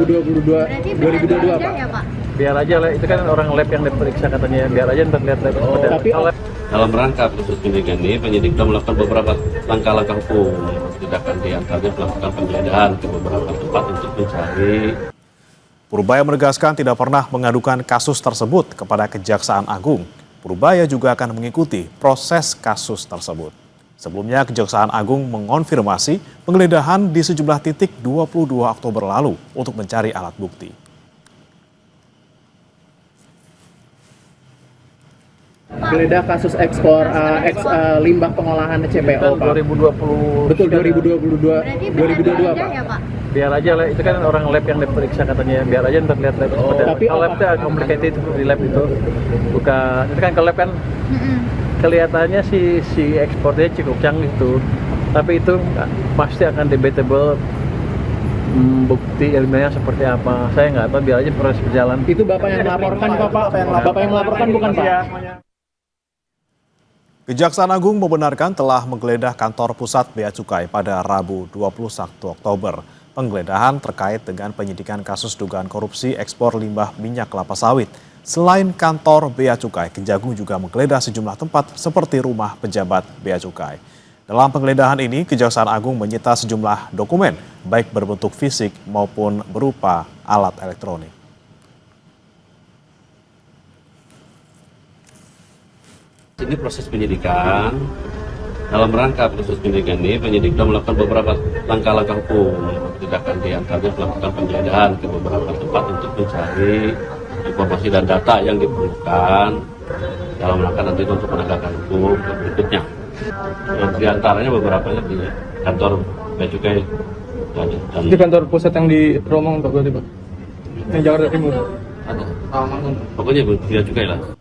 2022 Pak. Ya, Pak. Biar aja lah, itu kan orang lab yang diperiksa katanya, biar aja ntar lihat lab. Tapi Dalam rangka proses penyidikan ini, penyidik telah melakukan beberapa langkah-langkah hukum. Tindakan diantaranya melakukan penggeledahan ke beberapa tempat untuk mencari. Purbaya menegaskan tidak pernah mengadukan kasus tersebut kepada Kejaksaan Agung. Purbaya juga akan mengikuti proses kasus tersebut. Sebelumnya, Kejaksaan Agung mengonfirmasi penggeledahan di sejumlah titik 22 Oktober lalu untuk mencari alat bukti. geledah kasus ekspor limbah pengolahan CPO Pak. 2020. Betul 2022 Pak. Ya, Pak. Biar aja lah, itu kan orang lab yang diperiksa katanya, biar aja ntar lihat lab. Tapi kalau lab itu complicated di lab itu, bukan itu kan ke lab kan kelihatannya si ekspornya cukup canggih tuh, tapi itu pasti akan debatable. Bukti ilmiahnya seperti apa, saya nggak tahu, biar aja proses berjalan. Itu Bapak yang melaporkan Bapak yang melaporkan bukan Pak? Kejaksaan Agung membenarkan telah menggeledah kantor pusat Bea Cukai pada Rabu 21 Oktober. Penggeledahan terkait dengan penyidikan kasus dugaan korupsi ekspor limbah minyak kelapa sawit. Selain kantor Bea Cukai, Kejagung juga menggeledah sejumlah tempat seperti rumah pejabat Bea Cukai. Dalam penggeledahan ini, Kejaksaan Agung menyita sejumlah dokumen, baik berbentuk fisik maupun berupa alat elektronik. Ini proses penyidikan. Dalam rangka proses penyidikan ini, penyidik telah melakukan beberapa langkah-langkah hukum. Tindakan diantaranya melakukan penggeledahan ke beberapa tempat untuk mencari informasi dan data yang diperlukan dalam rangka nanti untuk penegakan hukum berikutnya. Di antaranya beberapa di kantor Bea Cukai dan di kantor pusat yang di Romong Pak berarti Pak, yang Jakarta Timur. ada. Pokoknya Bea Cukai lah.